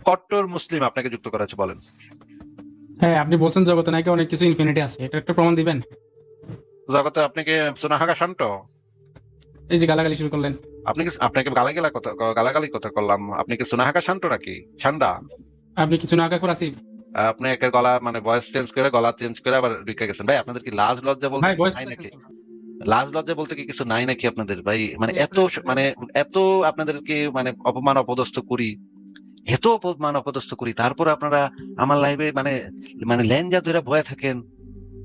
কট্টর মুসলিম আপনাকে যুক্ত করেছে, বলেন। হ্যাঁ, আপনি বলছেন জগতে নাকি অনেক কিছু ইনফিনিটি আছে, এটা একটা প্রমাণ দিবেন? জগতে আপনি কি সুনাহাগা শান্ত? এই যে গালাগালি শুরু করলেন। আপনি কি, আপনাকে গালাগালি কথা করলাম, আপনি কি সুনাহাগা শান্ত নাকি ঠান্ডা? আপনি কিছু না কাকুর আসিফ? আপনি একের গলা মানে ভয়েস চেঞ্জ করে, গলা চেঞ্জ করে আবার ঢুকে গেছেন। ভাই আপনাদের কি লাজ লজ্জা বলতে ভাই কিছু ভয়েস নাই পাল্টাইছেন নাকি? কেন? লাজ লজ্জা বলতে কি কিছু নাই নাকি আপনাদের ভাই? মানে এত মানে এত আপনাদেরকে মানে অপমান অপদস্থ করি, এত অপমান অপদস্থ করি, তারপর আপনারা আমার লাইভে মানে মানে ল্যাঞ্জা ধরে বয়ে থাকেন,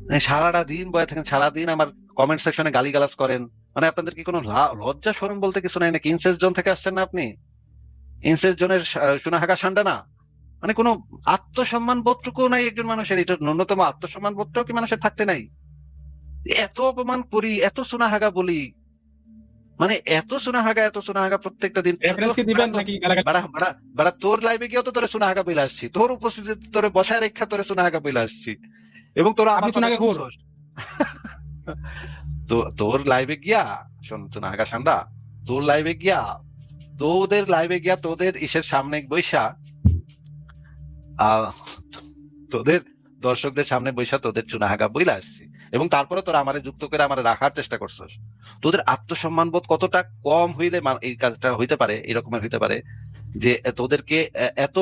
মানে সারাটা দিন বয়ে থাকেন, সারাদিন আমার কমেন্ট সেকশনে গালিগালাজ করেন। মানে আপনাদের কি কোনো লজ্জা শরম বলতে কিছু নাই নাকি? ইনসেস জোন থেকে আসছেন না আপনি? ইনসেস জোনের সুনাহাগা সান্ডা না? মানে কোনো আত্মসম্মান বোধটুকু নাই একজন মানুষের? এটা ন্যূনতম আত্মসম্মান বোধটাও কি মানুষের থাকতে নাই? এত অপমান করি, এত সুনাহাগা বলি, মানে এত সুনাহাগা প্রত্যেকটা দিন। রেফারেন্স কি দিবেন নাকি গালাগালি? বাড়া বাড়া বাড়া, তোর লাইভে গিয়েও তো তোরে সুনাহাগা বলে আসছি, তোর উপস্থিতিতে তোরে বসায় রেখা তোরে সুনাহাগা বলে আসছি, এবং তোরা আপনি আমার কথা চুনাকে ঘোর। শুনছস। তো তোর লাইভে গিয়া, শোন সুনাহাগা সান্ডা, তোর লাইভে গিয়া, তোদের লাইভে গিয়া তোদের ইসের সামনে বৈশা, আহ তোদের দর্শকদের সামনে বৈশা তোদের চুনাহাগা বইলা আসছি, এবং তারপরে তোরা আমারে যুক্ত করে আমারে রাখার চেষ্টা করছস। তোদের আত্মসম্মান বোধ কতটা কম হইলে এই কাজটা হইতে পারে, এরকমের হইতে পারে যে তোদেরকে এত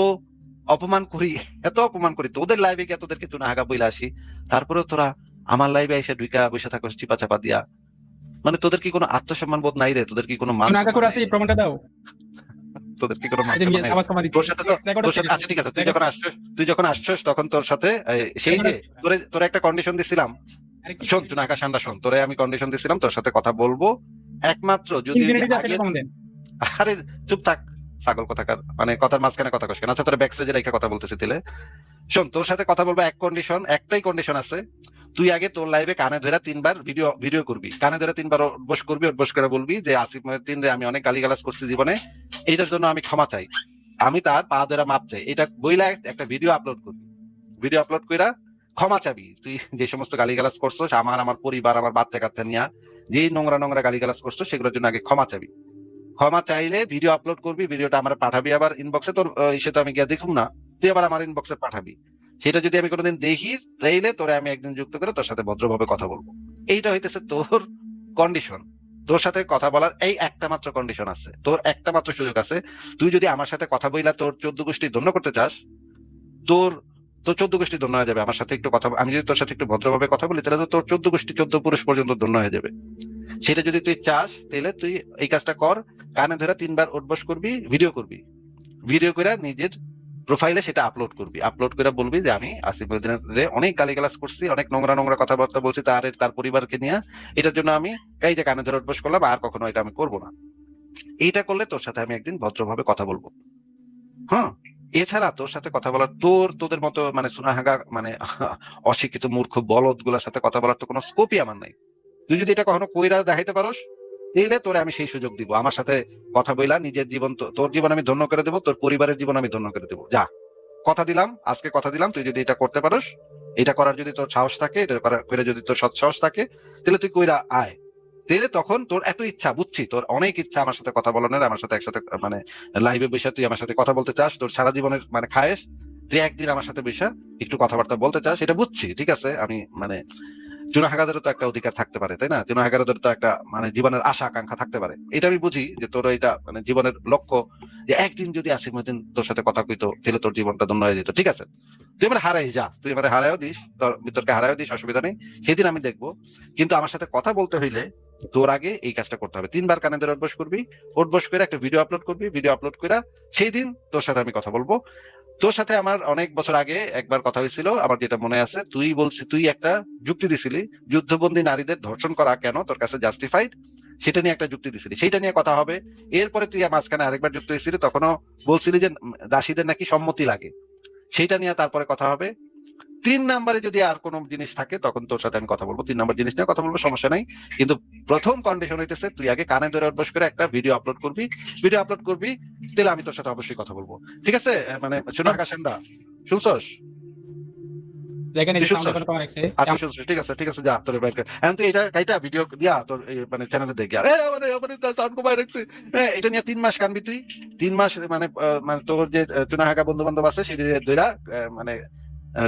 অপমান করি, এত অপমান করি, তোদের লাইভে গিয়ে তোদেরকে চুনাহাগা বইলা আসি, তারপরে তোরা আমার লাইভে এসে ঢুইকা বসে থাকো চিপা চাপা দিয়া। মানে তোদের কি কোনো আত্মসম্মান বোধ নাই রে? তোদের কি কোনো মান চুনা সম্মান কাকুর নাই আসিফ রে? প্রমাণটা দাও। তোদের কি কোনো মান এই যে সম্মান নাই? আওয়াজ কমা দিচ্ছি, তোর সাথে তো, রেকর্ড তোর হচ্ছে সাথে কিছু। আচ্ছা ঠিক আছে, তুই যখন আসছস তখন তোর সাথে সেই রেকর্ড যে হচ্ছে। তোরে তোরে একটা কন্ডিশন দিছিলাম। আরে কি শোন তুই আকাশ আন্ডা শোন, তোরে আমি কন্ডিশন দিছিলাম তোর সাথে কথা বলবো একমাত্র যদি ওই যে ইনফিনিটি আছে আগে। এটা প্রমাণ দেন। আরে চুপ থাক, ছাগল কোথাকার, মানে কথার মাঝখানে কথা কস কেন? আচ্ছা তোর ব্যাক স্টেজে রেখে কথা বলতেছি দিলে। শোন, তোর সাথে কথা বলবো এক কন্ডিশন, একটাই কন্ডিশন আছে। তুই আগে তোর লাইভে কানে ধরে তিনবার ভিডিও ভিডিও করবি, কানে ধরে তিনবার উঠবোস করবি, উঠবোস করে বলবি যে আসিফ মহিউদ্দিন রে আমি অনেক গালিগালাজ করছি জীবনে, এইটার জন্য আমি ক্ষমা চাই, আমি তার পা ধরে মাপ চাই, এটা বইলা একটা ভিডিও আপলোড করবি। ভিডিও আপলোড কইরা ক্ষমা চাবি তুই যে সমস্ত গালিগালাজ করছস, আমার পরিবার, আমার বাচ্চা কাচ্চা নিয়া যে নোংরা নোংরা গালিগালাজ করছো, সেগুলোর জন্য আগে ক্ষমা চাবি। ক্ষমা চাইলে ভিডিও আপলোড করবি, ভিডিওটা আমার পাঠাবি আবার ইনবক্সে, তোর ইসে তো আমি গিয়ে দেখুম না, তুই আবার আমার ইনবক্সে পাঠাবি। সেটা যদি আমি কোনোদিন দেখি, চাইলে তোরে আমি একদিন যুক্ত করে তোর সাথে ভদ্রভাবে কথা বলবো। এইটা হইতেছে তোর কন্ডিশন। তোর সাথে কথা বলার এই একটা মাত্র কন্ডিশন আছে, তোর একটা মাত্র সুযোগ আছে। তুই যদি আমার সাথে কথা বইলা তোর 14 গোষ্ঠী ধন্য করতে চাস, তোর তোর 14 গোষ্ঠী ধন্য হয়ে যাবে আমার সাথে একটু কথা, আমি যদি তোর সাথে একটু ভদ্রভাবে কথা বলি, তাহলে তো তোর 14 গোষ্ঠী 14 পুরুষ পর্যন্ত ধন্য হয়ে যাবে। সেটা যদি তুই চাস, তাহলে তুই এই কাজটা কর। কানে ধরে তিনবার উঠবস করবি, ভিডিও করবি, ভিডিও করে নিজের প্রোফাইলে সেটা আপলোড করবি, আপলোড করে বলবি যে আমি আসিফ মহিউদ্দিনের অনেক গালিগালাজ করছি, অনেক নোংরা নোংরা কথাবার্তা বলছি তার পরিবারকে নিয়ে, এটার জন্য আমি এই যে কানে ধরে উঠবস করলাম, আর কখনো এটা আমি করবো না। এইটা করলে তোর সাথে আমি একদিন ভদ্রভাবে কথা বলবো। হ্যাঁ, এছাড়া তোর সাথে কথা বলার, তোদের মতো মানে সুনাহাগা মানে অশিক্ষিত মূর্খ বলদ গুলার সাথে কথা বলার তো কোনো স্কোপই আমার নাই। তুই যদি এটা কখনো কইরা দেখাইতে পারোস, তাহলে তোরে আমি সেই সুযোগ দিব, আমার সাথে কথা বইলা নিজের জীবন, তোর জীবন আমি ধন্য করে দেবো, তোর পরিবারের জীবন আমি ধন্য করে দেবো। যা, কথা দিলাম, আজকে কথা দিলাম, তুই যদি এটা করতে পারোস, এটা করার যদি তোর সাহস থাকে, এটা করে যদি তোর সৎ সাহস থাকে, তাহলে তুই কইরা আয়। তাহলে তখন তোর এত ইচ্ছা, বুঝছি তোর অনেক ইচ্ছা আমার সাথে কথা বলানোর, আমার সাথে একসাথে মানে লাইভে বসে তুই আমার সাথে কথা বলতে চাস, তোর সারা জীবনের মানে খায়েশ, তুই একদিন আমার সাথে বসে একটু কথাবার্তা বলতে চাস, এটা বুঝছি, ঠিক আছে। আমি মানে চুনাহাগাদেরও তো একটা অধিকার থাকতে পারে, তাই না? চুনাহাগাদের তো একটা মানে জীবনের আশা আকাঙ্ক্ষা থাকতে পারে, এটা আমি বুঝি যে তোর এটা মানে জীবনের লক্ষ্য, যে একদিন যদি আসিফ মহিউদ্দিন তোর সাথে কথা কইতো, তাহলে তোর জীবনটা ধন্য হয়ে যেত, ঠিক আছে। তুই এবার হারাই যা, তুই এবারে হারাইও দিস, তোর ভিতরকে হারাইও দিস, অসুবিধা নেই, সেদিন আমি দেখবো। কিন্তু আমার সাথে কথা বলতে হইলে তোর আগে এই কাজটা করতে হবে, তিনবার কানে ধরে উঠবস করবি, উঠবস করে একটা ভিডিও আপলোড করবি, ভিডিও আপলোড করে সেই দিন তোর সাথে আমি কথা বলবো। তোর সাথে আমার অনেক বছর আগে একবার কথা হয়েছিল, আমার যেটা মনে আছে, তুই একটা যুক্তি দিছিলি, যুদ্ধবন্দী নারীদের ধর্ষণ করা কেন তোর কাছে জাস্টিফাইড, সেটা নিয়ে একটা যুক্তি দিছিলি, সেইটা নিয়ে কথা হবে। এরপরে তুই মাঝখানে আরেকবার যুক্ত হয়েছিলি, তখনও বলছিলি যে দাসীদের নাকি সম্মতি লাগে, সেইটা নিয়ে তারপরে কথা হবে। 3 নম্বরে যদি আর কোনো জিনিস থাকে, তখন তোর সাথে আমি কথা বলবো, 3 নম্বর জিনিস নিয়ে কথা বলবো, সমস্যা নাই। কিন্তু প্রথম কন্ডিশন হইতেছে তুই আগে কানে ধরে অভ্যাস করে একটা ভিডিও আপলোড করবি, ভিডিও আপলোড করবি, তাহলে আমি তোর সাথে অবশ্যই কথা বলবো, ঠিক আছে? মানে শোনো আকাশ, শুনছস? দেখেন এই যে তুই সাউন্ড শুনছস? এখন কমা রাখছে। আচ্ছা শুনছিস, ঠিক আছে যা তোর বাইর কর। এখন তুই এটা কাইটা ভিডিও দিয়া তোর মানে চ্যানেলে দেখ গিয়া আমারে সাউন্ড কমাই রাখছে। এটা নিয়ে 3 মাস কানবি তুই। 3 মাস মানে মানে তোর যে চুনাহাগা বন্ধু বান্ধব আছে সেদিন ধইরা মানে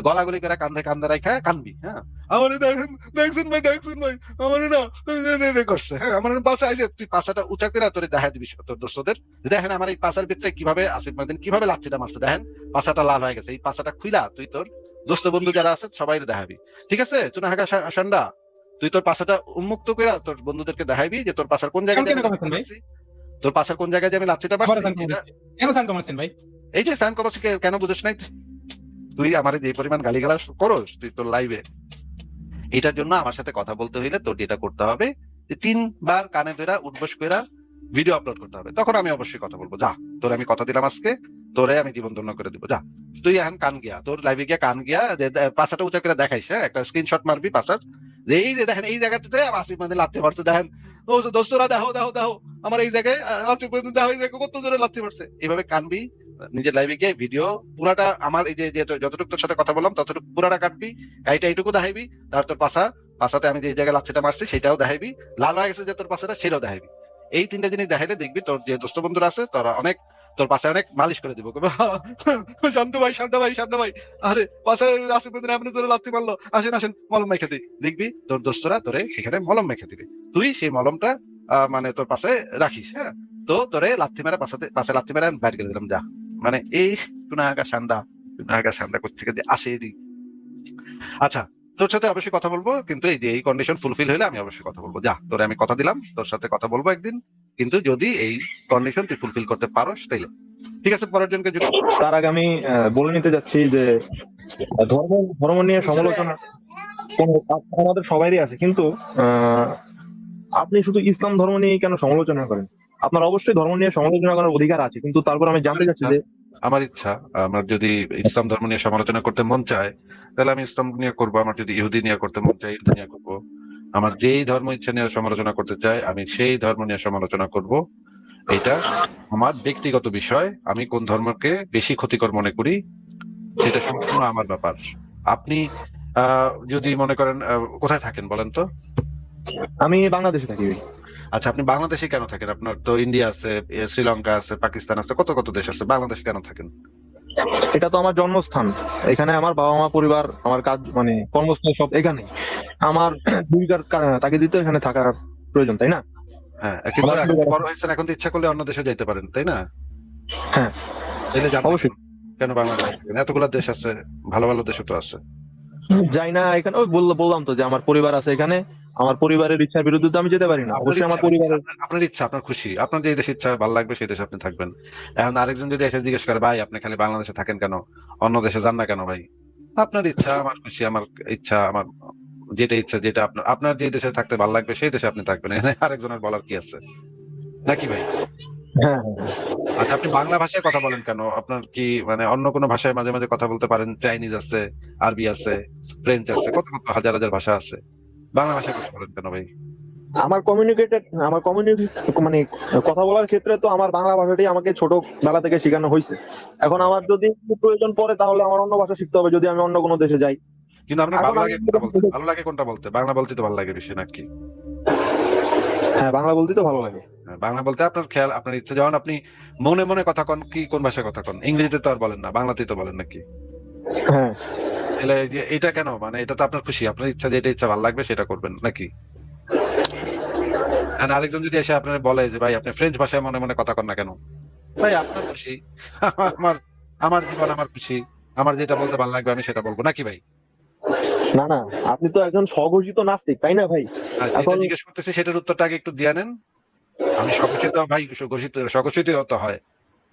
গলাগলি করে কান্দে কান্দে রাখা কানবি। হ্যাঁ, আমারে দেখেন, দেখছেন ভাই আমারে না করছে। হ্যাঁ, আমার পাশে আইছে, তুই পাশাটা উঁচা করে তোর দেখা দিবি তোর দোস্তদের। দেখেন আমার এই পাশার ভিতরে কিভাবে আসিফ মাহদিন কিভাবে লাঠিটা মারছে, দেখেন পাশাটা লাল হয়ে গেছে। এই পাশাটা খুইলা তুই তোর দোস্ত বন্ধু যারা আছে সবাই দেখাবি। ঠিক আছে চুনাহাগা সান্ডা, তুই তোর পাশাটা উন্মুক্ত করে তোর বন্ধুদেরকে দেখাইবি যে তোর পাশার কোন জায়গায় সাউন্ড কেন আমি কমাচ্ছেন লাথিটা ভাই? মারছি, তোর পাশার কোন জায়গায় যে আমি লাথিটা আবার মারছি সাউন্ড সেটা। কমাচ্ছেন কেন? সাউন্ড কমাচ্ছেন ভাই? এই যে সাউন্ড কমাচ্ছি কেন বুঝিস নাই তুই? আমার যে পরিমাণ গালিগালাজ করস তুই তোর লাইভে, এটার জন্য আমার সাথে কথা বলতে হইলে তোর যেটা করতে হবে যে 3 বার কানে ধরে উঠবস করে ভিডিও আপলোড করতে হবে, তখন আমি অবশ্যই কথা বলবো। যা, তোরে আমি কথা দিলাম আজকে, তোরে আমি জীবন ধন্য করে দিব। যা তুই এখন কান গিয়া তোর লাইভে গিয়া কান গিয়া যে পাশাটা উঁচা করে দেখাইস। হ্যাঁ, একটা স্ক্রিনশট মারবি পাশার, যে এই যে দেখেন এই জায়গাতে আসিফ মাহদিন লাথি মারছে, দেখেন ও দোস্তরা দেখো দেখো দেখো আমার এই জায়গায় আসিফ মাহদিন দেখো এই জায়গায় কত জোরে লাথি মারছে। এইভাবে কানবি নিজের লাইভে গিয়ে ভিডিও পুরাটা আমার এই যে যতটুকু তোর সাথে কথা বললাম ততটুকু পুরাটা কাটবি, গাইটা এইটুকু দেখাইবি, তার তোর পাশাতে আমি যে জায়গায় লাচ্ছিটা মারছি সেটাও দেখাইবি, লাল হয়ে গেছে যে তোর পাশাটা সেটাও দেখাইবি। এই 3টা জিনিস দেখাইলে দেখবি তোর যে দোস্ত বন্ধুরা আছে তারা অনেক তোর পাশে অনেক মালিশ করে দিব। শান্ত ভাই আরে পাশে আসিফ মাহদিন আপনি জোরে লাথি মারলো, আসেন আসেন মলম মেখে দিই। দেখবি তোর দোস্তরা তোরে সেখানে মলম মেখে দিবে, তুই সেই মলমটা মানে তোর পাশে রাখিস। হ্যাঁ, তো তোরে লাথি মেরা পাশে লাথি মেরা বাইর করে দিলাম। যা মানে এই চুনাহাগা সান্ডা কোথেকে যে আসে এদিক। আচ্ছা, তোর সাথে অবশ্যই কথা বলবো, কিন্তু এই যে এই কন্ডিশন ফুলফিল হলে আমি অবশ্যই কথা বলবো। যা, তোরে আমি কথা দিলাম তোর সাথে কথা বলবো একদিন, কিন্তু যদি এই কন্ডিশন তুই ফুলফিল করতে পারোস তাইলে ঠিক আছে। পরের জনকে যদি তার আগে আমি বলে নিতে যাচ্ছি যে ধর্ম ধর্ম নিয়ে সমালোচনা আমাদের সবারই আছে, কিন্তু আপনি শুধু ইসলাম ধর্ম নিয়ে কেন সমালোচনা করেন? আপনার অবশ্যই ধর্ম নিয়ে সমালোচনা করার অধিকার আছে, কিন্তু তারপর আমি জানতে চাচ্ছি যে আমার ইচ্ছা, আমার যদি ইসলাম ধর্ম নিয়ে সমালোচনা করতে মন চায় তাহলে আমি ইসলাম নিয়ে করবো, আমার যদি ইহুদি নিয়ে করতে মন চায় ইহুদি নিয়ে করবো, আমার যেই ধর্ম ইচ্ছা নিয়ে সমালোচনা করতে চাই আমি সেই ধর্ম নিয়ে সমালোচনা করব। এটা আমার ব্যক্তিগত বিষয়, আমি কোন ধর্মকে বেশি ক্ষতিকর মনে করি সেটা সম্পূর্ণ আমার ব্যাপার। আপনি যদি মনে করেন কোথায় থাকেন বলেন তো? আমি বাংলাদেশে থাকি। আচ্ছা, আপনি বাংলাদেশে কেন থাকেন? আপনার তো ইন্ডিয়া আছে, শ্রীলঙ্কা আছে, পাকিস্তান আছে, কত কত দেশ আছে, বাংলাদেশে কেন থাকেন? এটা তো আমার জন্মস্থান, এখানে আমার বাবা মা পরিবার আমার কাজ মানে কর্মস্থল সব এখানে। আমার ভূমিকার তাগিদে তো এখানে থাকা প্রয়োজন, তাই না? হ্যাঁ, কিন্তু আমার এখন পরিবার- বড় হয়েছেন, এখন তো ইচ্ছা করলে অন্য দেশে যাইতে পারেন, তাই না? হ্যাঁ, তাইলে জানেন অবশ্যই। কেন বাংলাদেশে থাকেন? এতগুলো দেশ আছে, ভালো ভালো দেশও তো আছে। যাই না এখানে, ওই বললাম তো যে আমার পরিবার আছে এখানে, আমার পরিবারের ইচ্ছার বিরুদ্ধে তো আমি যেতে পারি না। আপনার অবশ্যই ইচ্ছা, আমার পরিবারের আপনার ইচ্ছা, আপনার খুশি, আপনার যে দেশে ইচ্ছা ভালো লাগবে সেই দেশে আপনি থাকবেন। এখন আরেকজন যদি এসে জিজ্ঞেস করে ভাই আপনি খালি বাংলাদেশে থাকেন কেন, অন্য দেশে যান না কেন ভাই? আপনার ইচ্ছা, আমার খুশি, আমার ইচ্ছা, আমার যেটা ইচ্ছা, যেটা আপনার আপনার যে দেশে থাকতে ভালো লাগবে সেই দেশে আপনি থাকবেন, এখানে আরেকজনের বলার কি আছে নাকি ভাই? হ্যাঁ, আচ্ছা, আপনি বাংলা ভাষায় কথা বলেন কেন? আপনার কি মানে অন্য কোনো ভাষায় মাঝে মাঝে কথা বলতে পারেন? চাইনিজ আছে, আরবি আছে, ফ্রেঞ্চ আছে, কত কত হাজার হাজার ভাষা আছে, বাংলা ভাষায় কথা বলেন কেন ভাই? আমার মানে কথা বলার ক্ষেত্রে তো আমার বাংলা ভাষাটাই আমাকে ছোটবেলা থেকে শেখানো হয়েছে। এখন আমার যদি প্রয়োজন পড়ে তাহলে আমার অন্য ভাষা শিখতে হবে যদি আমি অন্য কোনো দেশে যাই। কিন্তু আপনার এখন ভালো আমি লাগে কোনটা বলতে? ভালো লাগে কোনটা বলতে? বাংলা বলতে তো ভালো লাগে বেশি নাকি? হ্যাঁ, বাংলা বলতে তো ভালো লাগে। বাংলা বলতে আপনার খেয়াল, আপনার ইচ্ছে, যেমন আপনি মনে মনে কথা কন, কি কোন ভাষায় কথা কন? ইংরেজিতে তো আর বলেন না, বাংলাতেই তো বলেন নাকি? হ্যাঁ, তাহলে এই যে এটা কেন, মানে এটা তো আপনার খুশি, আপনার ইচ্ছা, যেটা ইচ্ছা ভালো লাগবে সেটা করবেন নাকি? আর আরেকজন যদি এসে আপনার বলে যে ভাই আপনি ফ্রেঞ্চ ভাষায় মনে মনে কথা কন না কেন, ভাই আপনার খুশি, আমার আমার জীবন, আমার খুশি, আমার যেটা বলতে ভালো লাগবে আমি সেটা বলবো নাকি ভাই? না না, আপনি তো একজন স্বঘোষিত নাস্তিক, তাই না ভাই? আর যেটা এখন জিজ্ঞেস করতেছি সেটার উত্তরটা আগে একটু দিয়ে নেন। আমি স্বঘোষিত ভাই, স্বঘোষিত হতে হয়।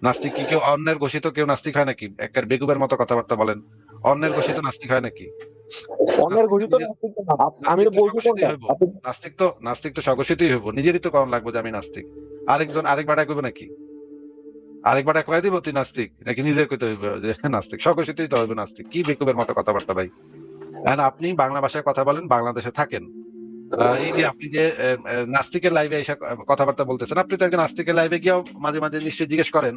নাস্তিক কি কেউ অন্যের ঘোষিত কেউ নাস্তিক হয় নাকি? একটা বেকুবের মতো কথাবার্তা বলেন, অন্যের ঘোষিত নাস্তিক হয় নাকি? অন্যের ঘোষিত নাস্তিক তো না। আমি তো বলছি কোনটা নাস্তিক তো স্বঘোষিতই হইব, নিজেরই তো কম লাগবে যে আমি নাস্তিক। আরেকজন আরেকবার কইব নাকি? আরেকবার কয়ে দিব তুই নাস্তিক, নাকি নিজে কইতে হইব যে নাস্তিক? স্বঘোষিতই তো হইব নাস্তিক। কি বেকুবের মতো কথাবার্তা ভাই। এখন আপনি বাংলা ভাষায় কথা বলেন, বাংলাদেশে থাকেন, এই যে আপনি যে নাস্তিকের লাইভে এসে কথাবার্তা বলতেছেন, আপনি তো একজন নাস্তিকের লাইভে গিয়েও মাঝে মাঝে নিশ্চয়ই জিজ্ঞেস করেন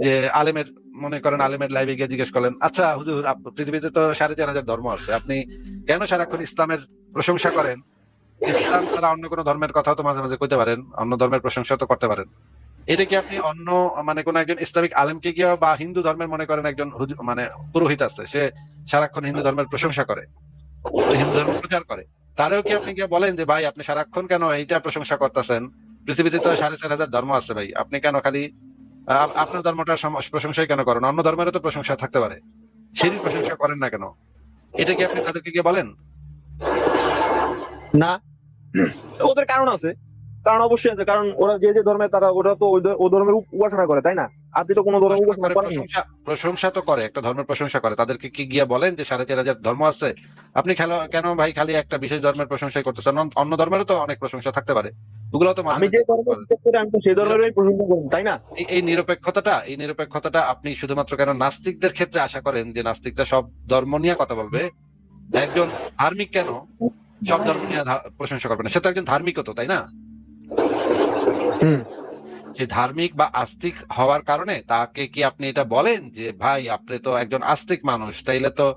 যে আলেমের, মনে করেন আলেমের লাইভে গিয়ে জিজ্ঞেস করলেন, আচ্ছা হুজুর, পৃথিবীতে তো 4,500 ধর্ম আছে, আপনি কেন সারাক্ষণ ইসলামের প্রশংসা করেন? ইসলাম ছাড়া অন্য কোনো ধর্মের কথাও তো মাঝে মাঝে কইতে পারেন, অন্য ধর্মের প্রশংসা তো করতে পারেন। এটা কি আপনি অন্য মানে কোন একজন ইসলামিক আলেমকে গিয়ে, বা হিন্দু ধর্মের মনে করেন একজন মানে পুরোহিত আছে, সে সারাক্ষণ হিন্দু ধর্মের প্রশংসা করে, হিন্দু ধর্ম প্রচার করে, তারেও কি আপনি গিয়ে বলেন যে ভাই আপনি সারাক্ষণ কেন এইটা প্রশংসা করতেছেন? পৃথিবীতে তো 4,500 ধর্ম আছে ভাই, আপনি কেন খালি আপনার ধর্মটার প্রশংসাই কেন করেন? অন্য ধর্মেরও তো প্রশংসা থাকতে পারে, সেই প্রশংসা করেন না কেন? এটা কি আপনি তাদেরকে গিয়ে বলেন? না, ওদের কারণ আছে, কারণ অবশ্যই আছে, কারণ ওরা যে যে ধর্মে, তারা ওরা তো ওই ধর্মের উপাসনা করে, তাই না? আপনি তো কোনো ধর্মের উপাসনা করেন না। প্রশংসা প্রশংসা তো করে, একটা ধর্মের প্রশংসা করে, তাদেরকে কি গিয়ে বলেন যে 4,500 ধর্ম আছে, আপনি কেন ভাই খালি একটা বিশেষ ধর্মের প্রশংসাই করতেছেন? অন্য ধর্মেরও তো অনেক প্রশংসা থাকতে পারে, ওগুলো তো আমি যে ধর্মের বিশ্বাস করি, আমি তো সেই ধর্মেরই প্রশংসা করি, তাই না? এই নিরপেক্ষতাটা আপনি শুধুমাত্র কেন নাস্তিকদের ক্ষেত্রে আশা করেন যে নাস্তিকরা সব ধর্ম নিয়ে কথা বলবে? একজন ধার্মিক কেন সব ধর্ম নিয়ে প্রশংসা করবে না? সে তো একজন ধার্মিকও তো, তাই না? হুম। যে ধার্মিক বা আস্তিক হওয়ার কারণে তাকে কি আপনি এটা বলেন যে ভাই আপনি তো একজন আস্তিক মানুষ, তাইলে তো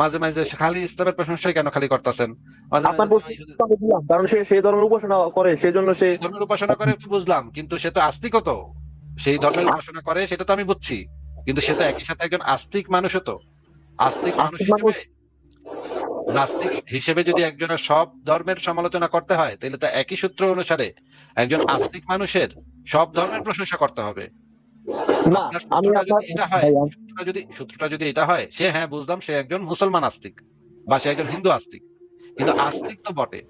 মাঝে মাঝে খালি ইসলামের প্রশংসাই কেন খালি করতেছেন? মাঝে আপনার মাঝে প্রশ্ন আমি দিলাম, কারণ সে সেই ধর্মের উপাসনা করে, সেই জন্য সে ধর্মের উপাসনা করে তো বুঝলাম, কিন্তু সে তো আস্তিকও তো, সেই ধর্মের উপাসনা করে সেটা তো আমি বুঝছি, কিন্তু সে তো একই সাথে একজন আস্তিক মানুষও তো। আস্তিক মানুষ আস্তিক মানুষ। হিসেবে, নাস্তিক হিসেবে যদি একজনের সব ধর্মের সমালোচনা করতে হয়, তাহলে তো একই সূত্র অনুসারে একজন আস্তিক মানুষের সব ধর্মের প্রশংসা করতে হবে। না, আপনার আমি সূত্রটা আপনার যদি এটা হয়, সূত্রটা যদি এটা হয়, সে হ্যাঁ বুঝলাম সে একজন মুসলমান আস্তিক বা সে একজন হিন্দু আস্তিক, কিন্তু আস্তিক তো বটে।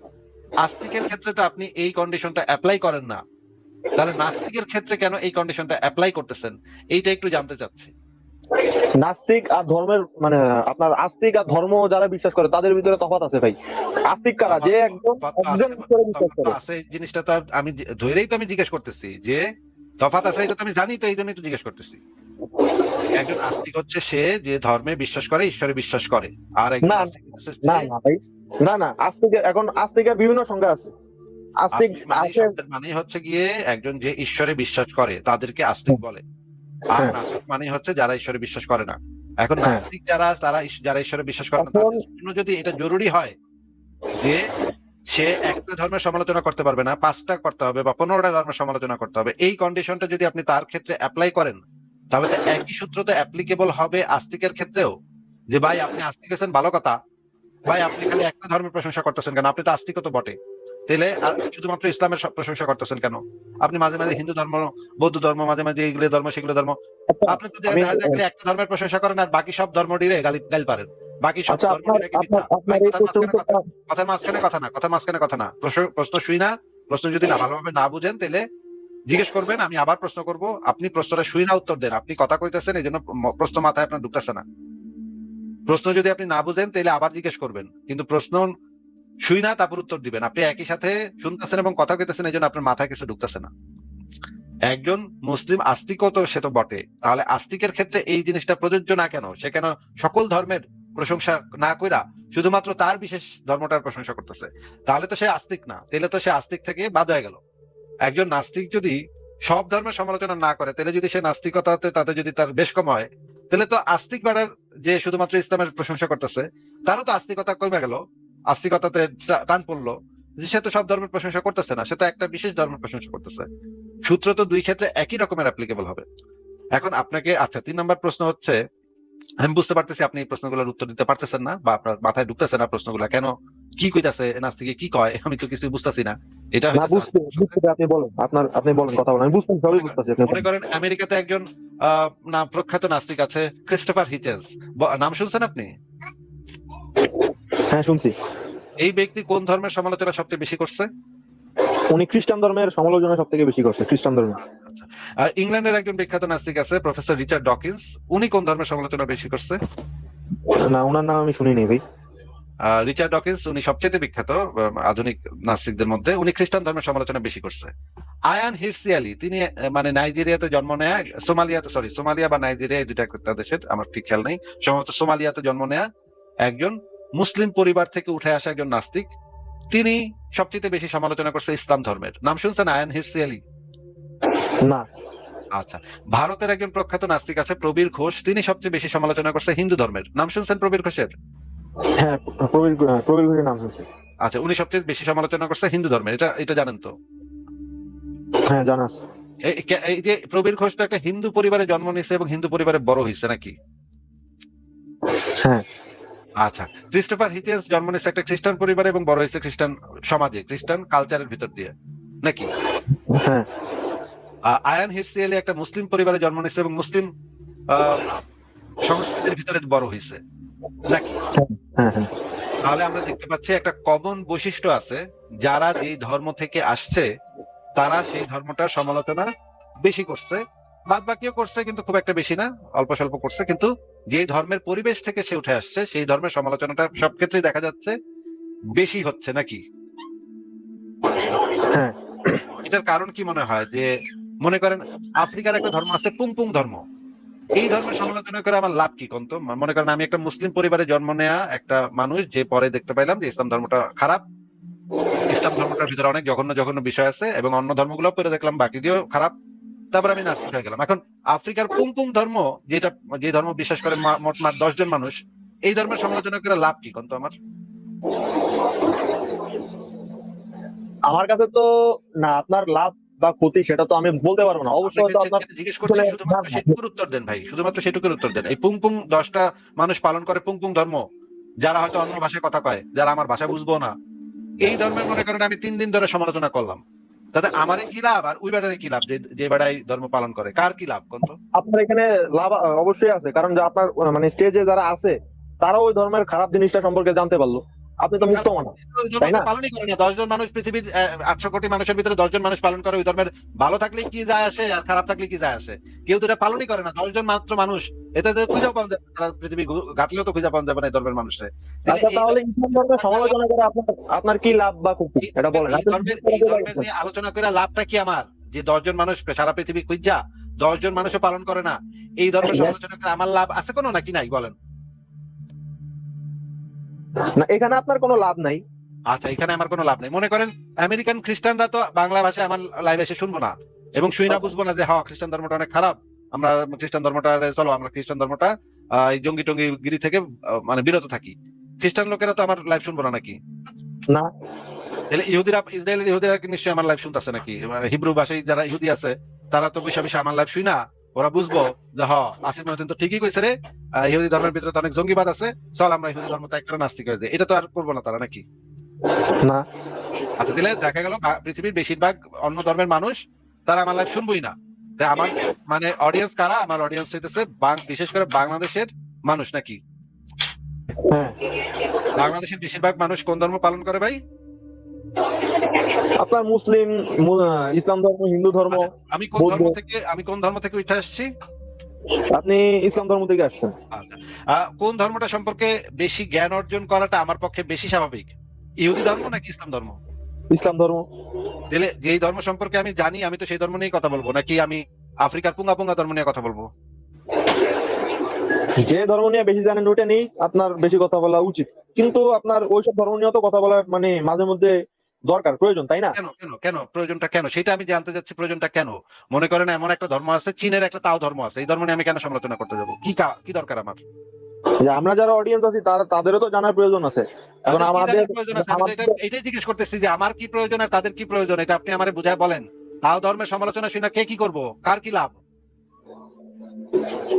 আস্তিকের ক্ষেত্রে তো আপনি এই কন্ডিশনটা অ্যাপ্লাই করেন না, তাহলে নাস্তিকের ক্ষেত্রে কেন এই কন্ডিশনটা অ্যাপ্লাই করতেছেন? এইটা একটু জানতে চাচ্ছি। নাস্তিক আর ধর্মের মানে আপনার আস্তিক আর ধর্ম যারা বিশ্বাস করে তাদের ভিতরে তফাৎ আছে ভাই। আস্তিক কারা? যে একজন ঈশ্বরে বিশ্বাস করে। আছে জিনিসটা তো আমি ধরেই তো আমি জিজ্ঞেস করতেছি যে তফাৎ আছে, এটা তো আমি জানি, তো এই জন্যই তো জিজ্ঞেস করতেছি। একজন আস্তিক হচ্ছে সে যে ধর্মে বিশ্বাস করে, ঈশ্বরে বিশ্বাস করে, আর একজন না নাস্তিক হচ্ছে না যে না ভাই, না না, আস্তিকের এখন আস্তিকের বিভিন্ন সংজ্ঞা আছে। আস্তিক আস্তিক মানে আছে। শব্দের মানে হচ্ছে গিয়ে একজন যে ঈশ্বরে বিশ্বাস করে তাদেরকে আস্তিক বলে, আর হ্যাঁ, নাস্তিক মানে হচ্ছে যারা ঈশ্বরে বিশ্বাস করে না। এখন হ্যাঁ। নাস্তিক যারা ঈশ্বরে বিশ্বাস করে না, এখন তাদের জন্য যদি এটা জরুরি হয় যে সে একটা ধর্মের সমালোচনা করতে পারবে না, 5টা করতে হবে বা 15টা ধর্মের সমালোচনা করতে হবে, এই কন্ডিশনটা যদি আপনি তার ক্ষেত্রে অ্যাপ্লাই করেন, তাহলে তো একই সূত্র তো অ্যাপ্লিকেবল হবে আস্তিকের ক্ষেত্রেও। যে ভাই আপনি আস্তিক আছেন ভালো কথা, ভাই আপনি খালি একটা ধর্মের প্রশংসা করতেছেন কেন? আপনি তো আস্তিকও তো বটে, তাহলে শুধুমাত্র ইসলামের প্রশংসা করতেছেন কেন? আপনি মাঝে মাঝে হিন্দু ধর্ম, বৌদ্ধ ধর্ম, মাঝে মাঝে এইগুলো ধর্ম সেগুলো ধর্ম, আচ্ছা, আপনি তো আমি দেখা যায় খালি একটা ধর্মের প্রশংসা করেন আর বাকি সব ধর্মটিরে গালি পারেন, বাকি সব আচ্ছা, ধর্মটিরে কি মিথ্যা? ভাই আপনার এই প্রশ্নটা কথার মাঝখানে কথা না, প্রশ্ন শুই না, প্রশ্ন যদি না ভালোভাবে না বুঝেন তাহলে জিজ্ঞেস করবেন, আমি আবার প্রশ্ন করব, আপনি প্রশ্নটা শুই না উত্তর দেন। আপনি কথা কইতেছেন এই জন্য প্রশ্ন মাথায় আপনার ঢুকতেছে না। প্রশ্ন যদি আপনি না বুঝেন তাহলে আবার জিজ্ঞেস করবেন, কিন্তু প্রশ্ন শুই না তারপর উত্তর দিবেন। আপনি একই সাথে শুনতেছেন এবং কথা কইতেছেন, এই জন্য আপনার মাথায় কিছু ঢুকতেছে না। একজন মুসলিম আস্তিকও তো সে তো বটে, তাহলে আস্তিকের ক্ষেত্রে এই জিনিসটা প্রযোজ্য না কেন? সে কেন সকল ধর্মের প্রশংসা না কইরা শুধুমাত্র তার বিশেষ ধর্মটার প্রশংসা করতেছে? তাহলে তো সে আস্তিক না, তাহলে তো সে আস্তিক থেকে বাদ হয়ে গেল। একজন নাস্তিক যদি সব ধর্মের সমালোচনা না করে, তাহলে যদি সে নাস্তিকতাতে তাতে যদি তার বেশ কম হয়, তাহলে তো আস্তিক বেড়ার যে শুধুমাত্র ইসলামের প্রশংসা করতেছে তারও তো আস্তিকতা কমে গেল, আস্তিকতাতে টান পড়লো, যে সে তো সব ধর্মের প্রশংসা করতেছে না, সে তো একটা বিশেষ ধর্মের প্রশংসা করতেছে। সূত্র তো দুই ক্ষেত্রে একই রকমের অ্যাপ্লিকেবল হবে। এখন আপনাকে, আচ্ছা 3 নম্বর প্রশ্ন হচ্ছে, আমি বুঝতে পারতেছি আপনি এই প্রশ্নগুলোর উত্তর দিতে পারতেছেন না, বা আপনার মাথায় ঢুকতেছে না প্রশ্নগুলো কেন, কি কইতাছে নাস্তিকে, কি কয়, আমি তো কিছু বুঝতেছি না। এটা না হচ্ছে বুঝতে আপনি বলেন, আপনি বলেন, কথা বলেন, আমি বুঝতে সবই বুঝতেছি। আপনি মনে করেন আমেরিকাতে একজন নাম প্রখ্যাত নাস্তিক আছে, ক্রিস্টোফার হিচেন্স, নাম শুনছেন আপনি? হ্যাঁ, শুনছি। এই ব্যক্তি কোন ধর্মের সমালোচনা সবচেয়ে বেশি করছে? উনি খ্রিস্টান ধর্মের সমালোচনা সব থেকে বেশি করছে, খ্রিস্টান ধর্মের। আর ইংল্যান্ডের একজন বিখ্যাত নাস্তিক আছে প্রফেসর রিচার্ড ডকিন্স, উনি কোন ধর্মের সমালোচনা বেশি করছে? না, ওনার নাম আমি শুনিনি ভাই। রিচার্ড ডকিন্স উনি সবচেয়ে বিখ্যাত আধুনিক নাস্তিকদের মধ্যে, উনি খ্রিস্টান ধর্মের সমালোচনা বেশি করছে। আয়ান হিরসি আলী, তিনি মানে নাইজেরিয়াতে জন্ম নেয়া, সোমালিয়া বা নাইজেরিয়া, এই দুইটা একটা দেশের, আমার ঠিক খেয়াল নেই, সম্ভবত সোমালিয়াতে জন্ম নেয়া একজন মুসলিম পরিবার থেকে উঠে আসা একজন নাস্তিক, তিনি সবচেয়ে বেশি সমালোচনা করছে ইসলাম ধর্মের। নাম শুনছেন আয়ান হিরসি আলী? না। আচ্ছা, ভারতের একজন প্রখ্যাত নাস্তিক আছে প্রবীর ঘোষ, তিনি সবচেয়ে বেশি সমালোচনা করছে হিন্দু ধর্মের। নাম শুনছেন প্রবীর ঘোষের? হ্যাঁ, প্রবীর ঘোষের নাম শুনছি। আচ্ছা, উনি সবচেয়ে বেশি সমালোচনা করছে হিন্দু ধর্মের, এটা এটা জানেন তো? হ্যাঁ, জানা আছে। এই যে প্রবীর ঘোষ তো একটা হিন্দু পরিবারে জন্ম নিয়েছে এবং হিন্দু পরিবারে বড় হয়েছে নাকি? হ্যাঁ, আচ্ছা, ক্রিস্টোফার হিচেন্স জন্ম নিয়েছে একটা খ্রিস্টান পরিবারে এবং বড় হয়েছে খ্রিস্টান সমাজে, খ্রিস্টান কালচারের ভিতর দিয়ে নাকি? হ্যাঁ, আয়ান হিরসিয়েলি একটা মুসলিম পরিবারে জন্ম নিয়েছে এবং মুসলিম আহ, সংস্কৃতির ভিতরে বড় হয়েছে নাকি? হ্যাঁ, হ্যাঁ, তাহলে আমরা দেখতে পাচ্ছি একটা কমন বৈশিষ্ট্য আছে, যারা যেই ধর্ম থেকে আসছে তারা সেই ধর্মটার সমালোচনা বেশি করছে, বাদ বাকিও করছে কিন্তু খুব একটা বেশি না, অল্প স্বল্প করছে, কিন্তু যে ধর্মের পরিবেশ থেকে সে উঠে আসছে সেই ধর্মের সমালোচনাটা সব ক্ষেত্রেই দেখা যাচ্ছে বেশি হচ্ছে নাকি? হ্যাঁ। এটার কারণ কি মনে হয়? যে মনে করেন আফ্রিকার একটা ধর্ম আছে পুংপুং ধর্ম, এই ধর্মের সমালোচনা করে আমার লাভ কি? কোন তো মনে করেন আমি একটা মুসলিম পরিবারে জন্ম নেয়া একটা মানুষ, যে পরে দেখতে পাইলাম যে ইসলাম ধর্মটা খারাপ, ইসলাম ধর্মটার ভিতরে অনেক জঘন্য জঘন্য বিষয় আছে এবং অন্য ধর্মগুলো পরে দেখলাম বাকি দিয়েও খারাপ, তারপর আমি নাস্তিক হয়ে গেলাম। এখন আফ্রিকার পুংপুং ধর্ম, যেটা যে ধর্ম বিশ্বাস করে মোটমাট 10 জন মানুষ, এই ধর্মের সমালোচনা করে লাভ কি কোন তো আমার? আমার কাছে তো না, আপনার লাভ বা ক্ষতি সেটা তো আমি বলতে পারবো না, অবশ্যই হয়তো আপনার জিজ্ঞেস করছি, শুধুমাত্র সেটুকুর উত্তর দেন ভাই, শুধুমাত্র সেটুকুর উত্তর দেন। এই পুংপুং 10টা মানুষ পালন করে পুংপুং ধর্ম, যারা হয়তো অন্য ভাষায় কথা কয়, যারা আমার ভাষা বুঝবো না, এই ধর্মের মনে করেন আমি 3 দিন ধরে সমালোচনা করলাম, তাতে আমারই কি লাভ আর ওই বেড়ারে কি লাভ? যে বেড়াই ধর্ম পালন করে, কার কি লাভ কোন তো? আপনার এখানে লাভ অবশ্যই আছে, কারণ যে আপনার মানে স্টেজে যারা আছে তারা ওই ধর্মের খারাপ জিনিসটা সম্পর্কে জানতে পারলো, আপনি তো মুক্ত মানা, ওই তাই ধর্মটা না? পালনই করে না 10 জন মানুষ, পৃথিবীর 800 কোটি মানুষের ভিতরে 10 জন মানুষ পালন করে ওই ধর্মের, ভালো থাকলে কি যায় আসে আর খারাপ থাকলে কি যায় আসে? কেউ তো এটা পালনই করে না, 10 জন মাত্র মানুষ, এতে তো খুঁজে পাওয়া যাবে না, সারা পৃথিবী ঘাটলেও তো খুঁজে পাওয়া যাবে না এই ধর্মের মানুষের। আচ্ছা, তাহলে ইসলাম ধর্মের সমালোচনা করে আপনার আপনার কি লাভ বা ক্ষতি এটা বলেন। এই ধর্মের নিয়ে আলোচনা করে লাভটা কি আমার? যে 10 জন মানুষ সারা পৃথিবী খুঁজা 10 জন মানুষও পালন করে না, এই ধর্মের সমালোচনা করে আমার লাভ আছে কোনো নাকি নাই বলেন? না, এখানে আপনার কোনো লাভ নাই। আচ্ছা, এখানে আমার কোনো লাভ নেই। মনে করেন আমেরিকান খ্রিস্টানরা তো বাংলা ভাষায় আমার লাইভে এসে শুনবো না এবং শুই না বুঝবো না যে হ্যাঁ খ্রিস্টান ধর্মটা অনেক খারাপ, আমরা খ্রিস্টান ধর্মটা চলো আমরা খ্রিস্টান ধর্মটা এই জঙ্গি টঙ্গি গিরি থেকে মানে বিরত থাকি, খ্রিস্টান লোকেরা তো আমার লাইভ শুনবো না নাকি? না, তাহলে ইহুদিরা, ইসরায়েলের ইহুদিরা কি নিশ্চয়ই আমার লাইভ শুনতেছে নাকি? মানে হিব্রু ভাষায় যারা ইহুদি আছে তারা তো বসে বসে আমার লাইভ শুই না, ওরা বুঝবো যে হ আসিফ মহিউদ্দিন তো ঠিকই কইছে রে, ইহুদি ধর্মের ভিতরে তো অনেক জঙ্গিবাদ আছে, চল আমরা ইহুদি ধর্ম ত্যাগ করে নাস্তিক হয়ে যাই, এটা তো আর করবো না তারা নাকি? না। আচ্ছা, তাহলে দেখা গেল পৃথিবীর বেশিরভাগ অন্য ধর্মের মানুষ তারা আমার লাইভ শুনবই না। তাই আমার মানে অডিয়েন্স কারা? আমার অডিয়েন্স হইতেছে বিশেষ করে বাংলাদেশের মানুষ নাকি? হ্যাঁ, বাংলাদেশের বেশিরভাগ মানুষ কোন ধর্ম পালন করে ভাই? আপনার মুসলিম, ইসলাম ধর্ম, হিন্দু ধর্ম। আচ্ছা, আমি কোন ধর্ম থেকে উঠে আসছি? আপনি ইসলাম ধর্ম থেকে আসছেন। আচ্ছা, কোন ধর্মটা সম্পর্কে বেশি জ্ঞান অর্জন করাটা আমার পক্ষে বেশি স্বাভাবিক, ইহুদি ধর্ম নাকি ইসলাম ধর্ম? ইসলাম ধর্ম। তাহলে যেই ধর্ম সম্পর্কে আমি জানি আমি তো সেই ধর্ম নিয়েই কথা বলবো, নাকি আমি আফ্রিকার পুঙ্গা পুঙ্গা ধর্ম নিয়ে কথা বলবো? যে ধর্ম নিয়ে বেশি জানেন ওইটা নিয়ে আপনার বেশি কথা বলা উচিত, কিন্তু আপনার ওইসব ধর্ম নিয়েও তো কথা বলার মানে মাঝে মধ্যে দরকার, প্রয়োজন, তাই না? কেন কেন কেন প্রয়োজনটা কেন সেটা আমি জানতে চাচ্ছি, প্রয়োজনটা কেন? মনে করেন এমন একটা ধর্ম আছে, চীনের একটা তাও ধর্ম আছে, এই ধর্ম নিয়ে আমি কেন সমালোচনা করতে যাবো? কি দরকার আমার? যে আমরা যারা অডিয়েন্স আছি তাদেরও তো জানার প্রয়োজন আছে। এখন তাদের কি আমাদের জানার প্রয়োজন আছে? আমি তো এটাই জিজ্ঞেস করতেছি যে আমার কি প্রয়োজন আর তাদের কি প্রয়োজন, এটা আপনি আমারে বুঝায় বলেন। তাও ধর্মের সমালোচনা শুনে কে কি করবো, কার কি লাভ?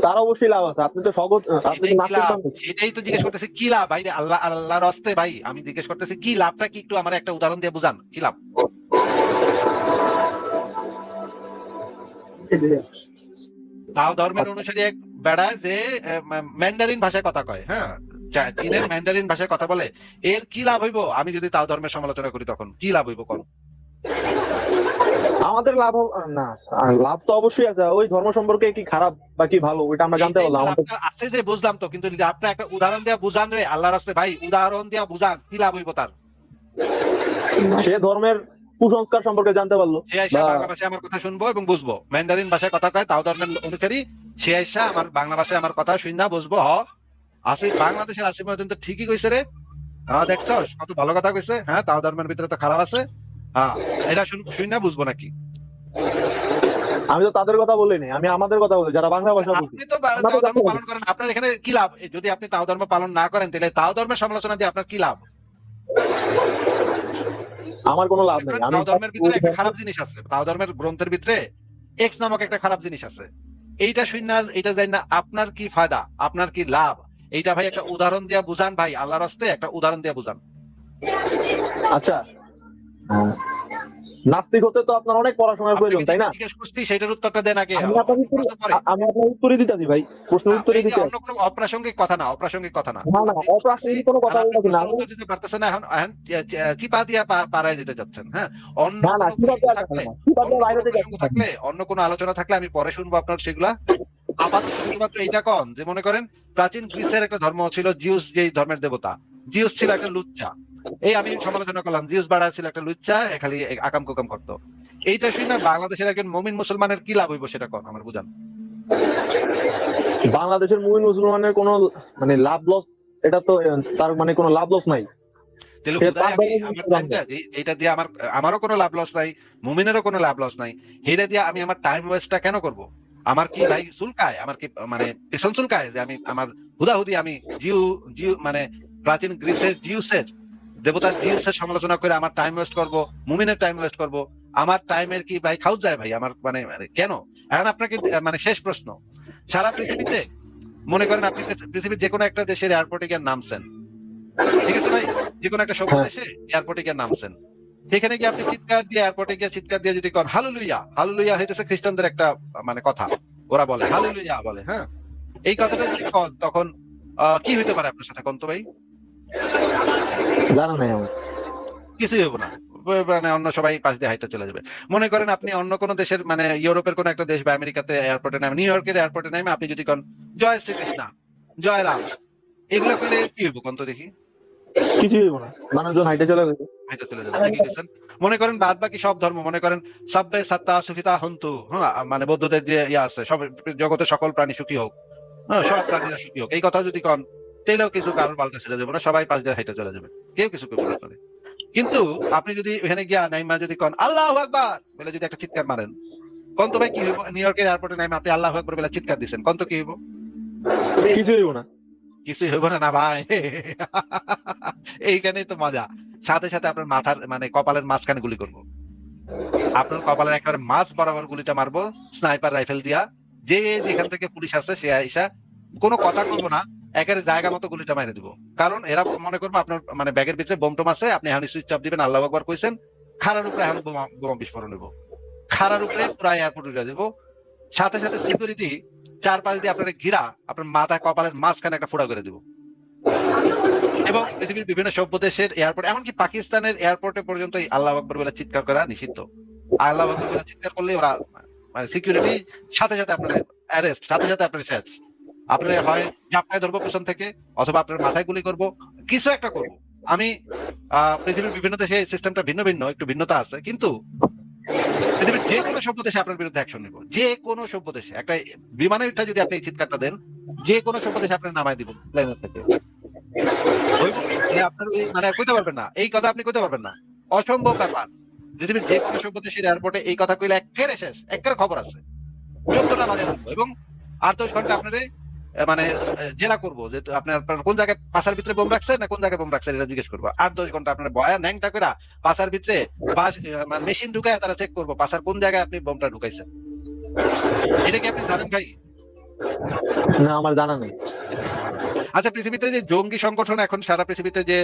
তার অবশ্যই লাভ আছে, আপনি তো স্বগত, আপনি সেটাই তো কি লাভ? নাস্তিক। সেটাই তো জিজ্ঞেস করতেছি কি লাভ ভাই, আল্লাহর হস্তে ভাই, আমি জিজ্ঞেস করতেছি কি লাভটা কি, একটু আমার একটা উদাহরণ দিয়ে বুঝান কি লাভ? তাও ধর্মের অনুসারী এক বেড়ায় যে ম্যান্ডারিন ভাষায় কথা কয়, হ্যাঁ চীনের ম্যান্ডারিন ভাষায় কথা বলে, এর কি লাভ হইব আমি যদি তাও ধর্মের সমালোচনা করি? তখন কি লাভ হইব কোন? আমাদের লাভ না, লাভ তো অবশ্যই আছে। ওই ধর্ম সম্পর্কে কি খারাপ বা কি ভালো ওইটা আমরা জানতে পারলাম। লাভটা আছে যে বুঝলাম তো, কিন্তু যদি আপনি একটা উদাহরণ দিয়ে বুঝান রে আল্লাহর রাস্তায় ভাই, উদাহরণ দিয়ে বুঝান কি লাভ হইব তার? সে ধর্মের কুসংস্কার সম্পর্কে জানতে পারলো, সে আইসা বাংলা ভাষায় আমার কথা শুনবো এবং বুঝবো, ম্যান্ডারিন ভাষায় কথা কয় তাও ধর্মের অনুসারী, সে আইসা আমার বাংলা ভাষায় আমার কথা শুননা বুঝবো, বাংলাদেশের আসিফ মহিউদ্দিন তো ঠিকই কইছে রে, দেখছস কত ভালো কথা কইছে, হ্যাঁ তাও ধর্মের ভিতরে তো খারাপ আছে, এটা শুননা বুঝবো নাকি? আমি তো তাদের কথা বলিনি, আমি আমাদের কথা বলি যারা বাংলা ভাষা বলছি। আপনি তো তাও ধর্ম পালন করেন, আপনার এখানে কি লাভ? যদি আপনি তাও ধর্ম পালন না করেন তাহলে তাও ধর্মের সমালোচনা দিয়ে আপনার কি লাভ? আমার কোনো লাভ নেই। আমি তাও ধর্মের ভিতরে একটা খারাপ জিনিস আছে, তাও ধর্মের গ্রন্থের ভিতরে এক্স নামক একটা খারাপ জিনিস আছে। এইটা শুননা, এটা জানি না আপনার কি ফায়দা, আপনার কি লাভ? এইটা ভাই একটা উদাহরণ দিয়া বুঝান ভাই, আল্লাহর রাস্তে একটা উদাহরণ দিয়া বুঝান। আচ্ছা, নাস্তিক হতে তো আপনার অনেক পড়াশোনার প্রয়োজন, তাই না? জিজ্ঞেস করছি, সেটার উত্তরটা দেন আগে। আমি আপনার উত্তরই দিতেছি ভাই, প্রশ্নের উত্তরই দিতে। অন্য কোনো অপ্রাসঙ্গিক কথা না, অপ্রাসঙ্গিক কথা না। না না, অপ্রাসঙ্গিক কোনো কথা বলতে না। উত্তর দিতে পারতেছেন না, এখন এখন চিপা দিয়া পাড়ায় দিতে যাচ্ছেন। হ্যাঁ, অন্য না না, কোনো কিভাবে প্রসঙ্গ থাকলে, কিভাবে অন্য বাইরে কোনো থেকে প্রসঙ্গ থাকলে, অন্য কোনো আলোচনা থাকলে আমি পরে শুনবো আপনার সেগুলা। আপাতত শুধুমাত্র এইটা কন যে মনে করেন প্রাচীন গ্রিসের একটা ধর্ম ছিল জিউস, যেই ধর্মের দেবতা জিউস ছিল একটা লুচ্চা। এই আমি সমালোচনা করলাম, জিউস বাড়া ছিল একটা লুচ্চা, খালি আকাম কুকাম করতো। এইটা শুনে বাংলাদেশের একজন মুমিন মুসলমানের কি লাভ হইব সেটা কন আমার বুঝান। বাংলাদেশের মুমিন মুসলমানের কোনো মানে লাভ লস, এটা তো তার মানে কোনো লাভ লস নাই। যেটা দিয়ে আমারও কোনো লাভ লস নাই, মুমিনেরও কোনো লাভ লস নাই, সেটা দিয়ে আমি আমার টাইম ওয়েস্টটা কেন করব? আমার কি ভাই চুলকায়? আমার কি মানে পেছন চুলকায় যে আমি আমার হুদাহুদি আমি জিউ জিউ মানে প্রাচীন গ্রিসের জিউসের দেবতা জিউসের সমালোচনা করে আমার টাইম ওয়েস্ট করব, মুমিনের টাইম ওয়েস্ট করব? আমার টাইমের কি ভাই খাউত যায় ভাই আমার? মানে কেন? এখন আপনাকে মানে শেষ প্রশ্ন, সারা পৃথিবীতে মনে করেন আপনি পৃথিবীর যে কোনো একটা দেশের এয়ারপোর্টে গিয়ে নামছেন, ঠিক আছে ভাই, যে কোনো একটা সভ্য দেশে এয়ারপোর্টে গিয়ে নামছেন, সেখানে গিয়ে আপনি চিৎকার দিয়ে এয়ারপোর্টে গিয়ে চিৎকার দিয়ে যদি কর হালেলুয়া, হালেলুয়া হইতেছে খ্রিস্টানদের একটা মানে কথা, ওরা বলে হালেলুয়া বলে। হ্যাঁ, এই কথাটা যদি কন তখন কি হইতে পারে আপনার সাথে কন তো ভাই? জানা নাই আমার, কিছুই হবো না, মানে অন্য সবাই পাশ দিয়ে হাইটা চলে যাবে। মনে করেন আপনি অন্য কোনো দেশের মানে ইউরোপের কোন একটা দেশ বা আমেরিকাতে এয়ারপোর্টে নামে, নিউ ইয়র্কের এয়ারপোর্টে নামে আপনি যদি কন জয় শ্রীকৃষ্ণ, জয় রাম, এগুলো করলে কি হইব কন তো দেখি? কিছুই হইব না, মানুষজন হাইটে চলে যাবে, হাইটা চলে যাবে। ঠিকই বলেছেন। মনে করেন বাদ বাকি সব ধর্ম, মনে করেন সাব্বে সাত্তা সুখিতা হন্তু, হ্যাঁ, মানে বৌদ্ধদের যে ইয়া আছে, সব জগতের সকল প্রাণী সুখী হোক, হ্যাঁ, সব প্রাণীরা সুখী হোক, এই কথা যদি কন তাহলেও কিছু কারণ পাল্টা ছেড়ে যাবে না, সবাই পাশ দিয়ে হাইটা চলে যাবে, কেউ কিছু করবে না করে। কিন্তু আপনি যদি ওখানে গিয়া নাইমা যদি কন আল্লাহু আকবার বলে যদি একটা চিৎকার মারেন, কোন তো ভাই কি হইব? নিউ ইয়র্কের এয়ারপোর্টে নাইমা আপনি আল্লাহু আকবার বলে চিৎকার দিচ্ছেন, কোন তো কি হইব? কিছুই হইব না, কিছুই হইব না, না ভাই। এইখানেই তো মজা। সাথে সাথে আপনার মাথার মানে কপালের মাঝখানে গুলি করব, আপনার কপালের একেবারে মাঝ বরাবর গুলিটা মারবো স্নাইপার রাইফেল দিয়া। যে যেখান থেকে পুলিশ আছে সে আইসা কোনো কথা কইবো না, একেবারে জায়গা মতো গুলিটা মাইরে দিব। কারণ এরা মনে করবো আপনার মানে ব্যাগের ভিতরে বোম টোম আছে, আপনি এখন সুইচ চাপ দিবেন, আল্লাহু আকবার কইছেন, খাড়ার উপরে এখন বোমা বিস্ফোরণ হইব, খাড়ার উপরে পুরো এয়ারপোর্ট উড়ে দেব। সাথে সাথে সিকিউরিটি চারপাশ দিয়ে আপনার ঘিরা আপনার মাথা কপালের মাঝখানে একটা ফোড়া করে দিব। এবং পৃথিবীর বিভিন্ন সভ্য দেশের এয়ারপোর্ট, এমনকি পাকিস্তানের এয়ারপোর্টে পর্যন্ত আল্লাহু আকবার বলে চিৎকার করা নিষিদ্ধ। আল্লাহু আকবার বলে চিৎকার করলে ওরা মানে সিকিউরিটি সাথে সাথে আপনার অ্যারেস্ট, সাথে সাথে আপনার শেষ। আপনার হয় জাপটায় ধরবো পেছন থেকে, অথবা আপনার মাথায় গুলি করব, কিছু একটা করব। আমি পৃথিবীর বিভিন্ন দেশে এই সিস্টেমটা ভিন্ন ভিন্ন, একটু ভিন্নতা আছে, কিন্তু পৃথিবীর যে কোনো সভ্য দেশে আপনার বিরুদ্ধে অ্যাকশন নিব। যে কোনো সভ্য দেশে একটা বিমানের উঠে যদি আপনি এই চিৎকারটা দেন, যে কোনো সভ্য দেশে আপনার নামায় দিব প্লেনের থেকে। আপনার মানে কইতে পারবেন না, এই কথা আপনি কইতে পারবেন না, অসম্ভব ব্যাপার। পৃথিবীর যে কোনো সভ্য দেশের এয়ারপোর্টে এই কথা কইলে একেবারে শেষ, একেবারে খবর আছে, 14টা বাজে দিব। এবং 8-10 ঘন্টা আপনারে মানে জেরা করবো যে আপনার কোন জায়গায় পাশার ভিতরে বোম রাখছে না কোন জায়গায় বোম রাখছে এটা জিজ্ঞেস করবো। 8-10 ঘন্টা আপনার বয়া ন্যাংটা করে পাশার ভিতরে মেশিন ঢুকায় তারা চেক করবো পাশার কোন জায়গায় আপনি বোমটা ঢুকাইছেন। এটা কি আপনি জানেন ভাই? না, আমার জানা নেই। আচ্ছা, পৃথিবীতে যে জঙ্গি সংগঠন এখন সারা পৃথিবীতে যে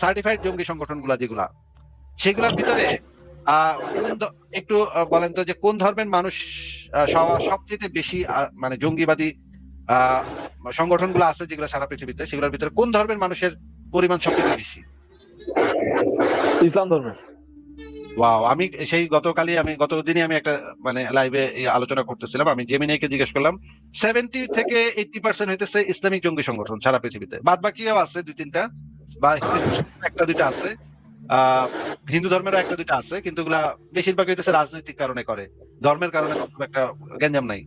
সার্টিফাইড জঙ্গি সংগঠন গুলা যেগুলা, সেগুলোর ভিতরে একটু বলেন তো যে কোন ধর্মের মানুষ সবচেয়ে বেশি মানে জঙ্গিবাদী সংগঠনগুলো আছে যেগুলো সারা পৃথিবীতে, সেগুলোর ভিতরে কোন ধর্মের মানুষের পরিমাণ সবচেয়ে বেশি? ইসলাম ধর্মের। ওয়াও, আমি সেই গতকালই আমি গতদিনই আমি একটা মানে লাইভে আলোচনা করতেছিলাম, আমি জেমিনাইকে জিজ্ঞেস করলাম 70 থেকে 80% হইতেছে ইসলামিক জঙ্গি সংগঠন সারা পৃথিবীতে, বাদ বাকিও আছে 2-3টা বা একটা দুইটা আছে, হিন্দু ধর্মেরও একটা দুইটা আছে, কিন্তু এগুলা বেশিরভাগ হইতেছে রাজনৈতিক কারণে করে, ধর্মের কারণে খুব একটা গ্যাঞ্জাম নাই।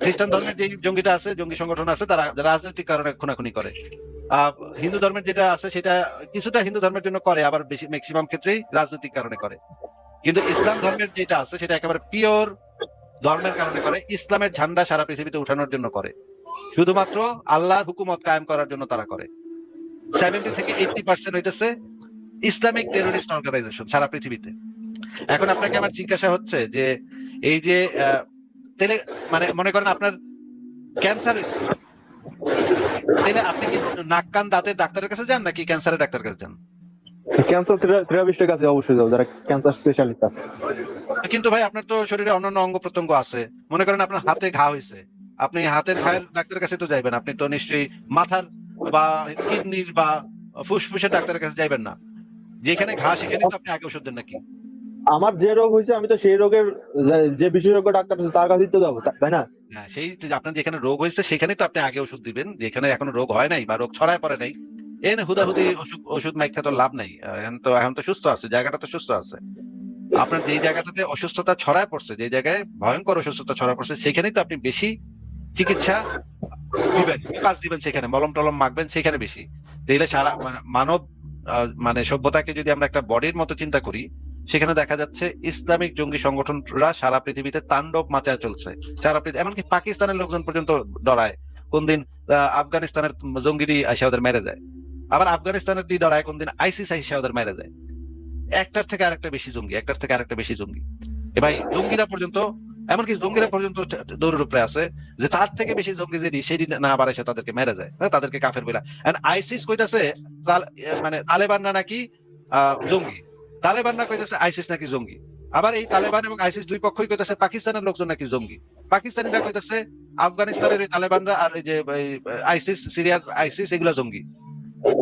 খ্রিস্টান ধর্মের যে জঙ্গিটা আছে, জঙ্গি সংগঠন আছে, তারা রাজনৈতিক কারণে খুনাখুনি করে। হিন্দু ধর্মের যেটা আছে সেটা কিছুটা হিন্দু ধর্মের জন্য করে, আবার বেশি ম্যাক্সিমাম ক্ষেত্রেই রাজনৈতিক কারণে করে। কিন্তু ইসলাম ধর্মের যেটা আছে সেটা একেবারে পিওর ধর্মের কারণে করে, ইসলামের ঝান্ডা সারা পৃথিবীতে উঠানোর জন্য করে, শুধুমাত্র আল্লাহর হুকুমত কায়েম করার জন্য তারা করে। 70 থেকে 80% হইতেছে ইসলামিক টেররিস্ট অর্গানাইজেশন সারা পৃথিবীতে। এখন আপনাকে আমার জিজ্ঞাসা হচ্ছে যে এই যে তাহলে মানে মনে করেন আপনার ক্যান্সার হয়েছে, তাহলে আপনি কি নাক কান দাঁতের ডাক্তারের কাছে যান নাকি ক্যান্সারের ডাক্তারের কাছে যান? ক্যান্সার থেরাপিস্টের কাছে অবশ্যই যাও, যারা ক্যান্সার স্পেশালিস্ট আছে। কিন্তু ভাই আপনার তো শরীরে অন্যান্য অঙ্গ প্রত্যঙ্গ আছে, মনে করেন আপনার হাতে ঘা হয়েছে, আপনি হাতের ঘায়ের ডাক্তারের কাছে তো যাইবেন, আপনি তো নিশ্চয়ই মাথার বা কিডনির বা ফুসফুসের ডাক্তারের কাছে যাইবেন না। যেখানে ঘা সেখানে তো আপনি আগে ওষুধ দেন নাকি? আমার যে রোগ হয়েছে আমি তো সেই রোগের যে বিশেষজ্ঞ ডাক্তার আছে তার কাছেই তো যাবো, তাই না? হ্যাঁ, সেই যে আপনার যেখানে রোগ হয়েছে সেখানে তো আপনি আগে ওষুধ দিবেন, যেখানে এখনো রোগ হয় নাই বা রোগ ছড়ায় পড়ে নাই। হুদাহুদি ওষুধ মাইখা তো লাভ নাই। এখন তো সুস্থ আছে, জায়গাটা তো সুস্থ আছে। আপনার যেই জায়গাটাতে অসুস্থতা ছড়ায় পড়ছে, যে জায়গায় ভয়ঙ্কর অসুস্থতা ছড়ায় পড়ছে, সেখানেই তো আপনি বেশি চিকিৎসা দিবেন, কাজ দিবেন, সেখানে মলম টলম মাখবেন সেখানে বেশি। তাহলে সারা মানব মানে সভ্যতাকে যদি আমরা একটা বডির মতো চিন্তা করি, সেখানে দেখা যাচ্ছে ইসলামিক জঙ্গি সংগঠনরা সারা পৃথিবীতে তাণ্ডব মাচায় চলছে। সারা পৃথিবী, এমনকি পাকিস্তানের লোকজন পর্যন্ত ডরায় কোনদিন আফগানিস্তানের জঙ্গিরি আইসা ওদের মেরে যায়, আবার আফগানিস্তানের দি ডরায় কোনদিন আইসিস আইসা ওদের মেরে যায়। একটার থেকে আরেকটা বেশি জঙ্গি, একটার থেকে আরেকটা বেশি জঙ্গি। ভাই জঙ্গিরা পর্যন্ত, এমনকি জঙ্গিরা পর্যন্ত দৌড়ের উপরে আছে যে তার থেকে বেশি জঙ্গি যদি সেদিন না পারে সে তাদেরকে মেরে যায়, তাদেরকে কাফের বলে। আইসিস কইতাছে মানে তালেবানরা নাকি জঙ্গি, তালেবানরা কইতাছে আইসিস নাকি জঙ্গি। আবার এই তালেবান এবং আইসিস দুই পক্ষই কইতাছে পাকিস্তানের লোকজন নাকি জঙ্গি, পাকিস্তানিরা কইতাছে আফগানিস্তানের এই তালেবানরা আর এই যে আইসিস, সিরিয়ার আইসিস, এগুলা জঙ্গি।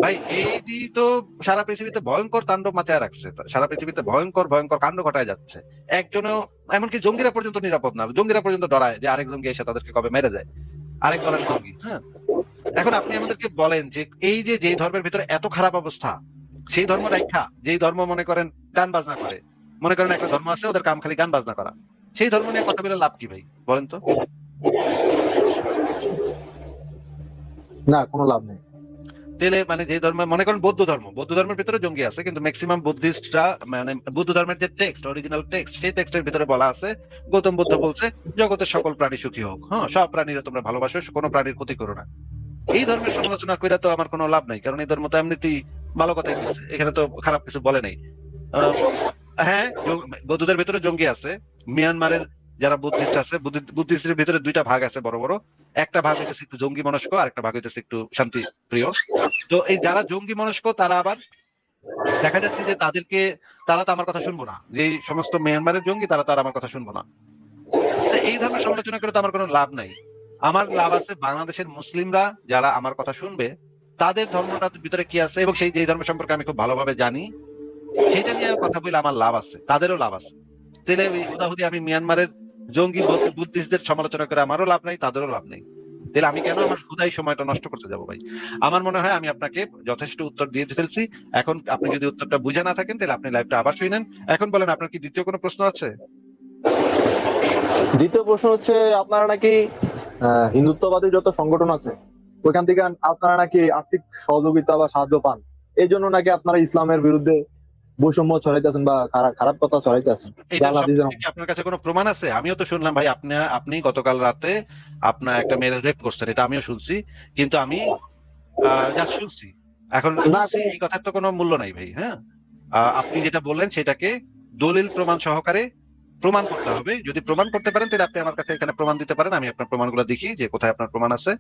ভাই এইটি তো সারা পৃথিবীতে ভয়ঙ্কর তাণ্ডব মাচায় রাখছে, সারা পৃথিবীতে ভয়ঙ্কর ভয়ঙ্কর কাণ্ড ঘটায় যাচ্ছে। একজনও, এমনকি জঙ্গিরা পর্যন্ত নিরাপদ না, জঙ্গিরা পর্যন্ত ডরায় যে আরেক জঙ্গি এসে তাদেরকে কবে মেরে যায়, আরেক দলের জঙ্গি। হ্যাঁ, এখন আপনি আমাদেরকে বলেন যে এই যে যেই ধর্মের ভিতরে এত খারাপ অবস্থা, সেই ধর্ম রাখা, যেই ধর্ম মনে করেন গান বাজনা করে, মনে করেন একটা ধর্ম আছে ওদের কাম খালি গান বাজনা করা, সেই ধর্ম নিয়ে কথা বলে লাভ কি ভাই বলেন তো? না, কোনো লাভ নেই। তাহলে মানে যে ধর্ম, মনে করেন বৌদ্ধ ধর্মের ভিতরে জঙ্গি আছে, কিন্তু ম্যাক্সিমাম বুদ্ধিস্টরা, মানে বুদ্ধ ধর্মের যে টেক্সট, অরিজিনাল টেক্সট, সেই টেক্সটের ভিতরে বলা আছে গৌতম বুদ্ধ বলছে জগতের সকল প্রাণী সুখী হোক, হ্যাঁ, সব প্রাণীরা তোমরা ভালোবাসো, কোনো প্রাণীর ক্ষতি করো না। এই ধর্মের সমালোচনা করে তো আমার কোনো লাভ নাই, কারণ এই ধর্ম তো এমনিতেই ভালো কথাই বলছে, এখানে তো খারাপ কিছু বলে নাই। হ্যাঁ, বৌদ্ধদের ভিতরে জঙ্গি আছে। মিয়ানমারের যারা বুদ্ধিস্ট আছে, বুদ্ধিস্টের ভিতরে দুইটা ভাগ আছে বড় বড়, একটা ভাগ হইতেছে একটু জঙ্গি মনস্ক, আর একটা ভাগ হইতেছে একটু শান্তি প্রিয়। তো এই যারা জঙ্গি মনস্ক তারা আবার দেখা যাচ্ছে যে তারা তো আমার কথা শুনবো না, যে সমস্ত মিয়ানমারের জঙ্গি তারা তো আর আমার কথা শুনবো না। তো এই ধরনের সমালোচনা করে তো আমার কোনো লাভ নাই। আমার লাভ আছে বাংলাদেশের মুসলিমরা যারা আমার কথা শুনবে, তাদের ধর্মটার ভিতরে কি আছে এবং সেই যে ধর্ম সম্পর্কে আমি খুব ভালোভাবে জানি, সেটা নিয়ে কথা বলে আমার লাভ আছে, তাদেরও লাভ আছে। তাহলে ওই হুদাহুদি আমি মিয়ানমারের জঙ্গি বুদ্ধিস্টদের সমালোচনা করে আমারও লাভ নাই, তাদেরও লাভ নেই। তাহলে আমি কেন আমার হুদাই সময়টা নষ্ট করতে যাবো ভাই? আমার মনে হয় আমি আপনাকে যথেষ্ট উত্তর দিয়ে ফেলছি। এখন আপনি যদি উত্তরটা বুঝে না থাকেন তাহলে আপনি লাইভটা আবার শুনেন। এখন বলেন, আপনার কি দ্বিতীয় কোনো প্রশ্ন আছে? দ্বিতীয় প্রশ্ন হচ্ছে, আপনারা নাকি হিন্দুত্ববাদী যত সংগঠন আছে ওইখান থেকে আপনারা নাকি আর্থিক সহযোগিতা বা সাহায্য পান, এই জন্য নাকি আপনারা ইসলামের বিরুদ্ধে বৈষম্য ছড়াইতেছেন বা খারাপ কথা ছড়াইতেছেন। এটা সম্পর্কে কি আপনার কাছে কোনো প্রমাণ আছে? আমিও তো শুনলাম ভাই, আপনি গতকাল রাতে আপনার একটা মেয়ের রেপ করছেন, এটা আমিও শুনছি, কিন্তু আমি জাস্ট শুনছি। এখন শুনছি, এই কথার তো কোনো মূল্য নাই ভাই। হ্যাঁ, আপনি যেটা বললেন সেটাকে দলিল প্রমাণ সহকারে প্রমাণ করতে হবে। যদি প্রমাণ করতে পারেন তাহলে আপনি আমার কাছে এখানে প্রমাণ দিতে পারেন, আমি আপনার প্রমাণগুলো দেখি যে কোথায় আপনার প্রমাণ আছে।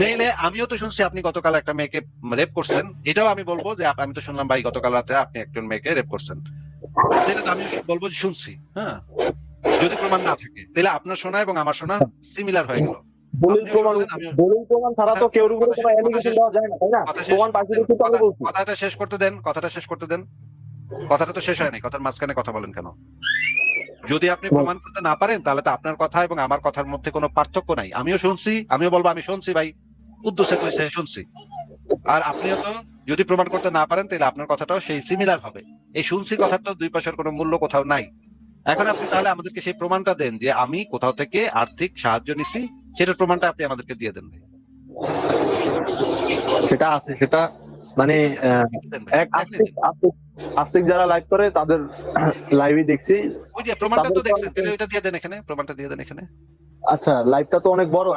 নইলে আমিও তো শুনছি আপনি গতকাল একটা মেয়েকে রেপ করছেন, এটাও আমি বলবো যে আমি তো শুনলাম ভাই গতকাল রাতে আপনি একজন মেয়েকে রেপ করছেন, সেটা তো আমি বলবো যে শুনছি। হ্যাঁ, যদি প্রমাণ না থাকে তাহলে আপনার শোনা এবং আমার শোনা সিমিলার হয়ে গেল। দলিল প্রমাণ ছাড়া তো কেউ উপরে কোনো অ্যালিগেশন দেওয়া যায় না, তাই না? প্রমাণ পাইতে তো আমি বলছি। কথাটা শেষ করতে দেন, কথাটা তো শেষ হয়নি, কথার মাঝখানে কথা বলেন কেন? যদি আপনি প্রমাণ করতে না পারেন তাহলে তো আপনার কথা এবং আমার কথার মধ্যে কোনো পার্থক্য নাই। আমিও শুনছি, আমিও বলবো আমি শুনছি ভাই, উদ্দেশ্যে কইছে শুনছি। আর আপনিও তো যদি প্রমাণ করতে না পারেন তাহলে আপনার কথাটাও সেই সিমিলার হবে। এই শুনছি কথার তো দুই পাশের কোনো মূল্য কোথাও নাই। এখন আপনি তাহলে আমাদেরকে সেই প্রমাণটা দেন যে আমি কোথাও থেকে আর্থিক সাহায্য নিছি, সেটার প্রমাণটা আপনি আমাদেরকে দিয়ে দেন ভাই। সেটা আছে, সেটা মানে আস্তিক যারা লাইভ করে তাদের লাইভই দেখছি। ওই যে প্রমাণটা তো তাদের দেখছেন, তাহলে ওইটা দিয়ে দেন এখানে, প্রমাণটা দিয়ে দেন এখানে। আচ্ছা, লাইভটা তো অনেক বড়,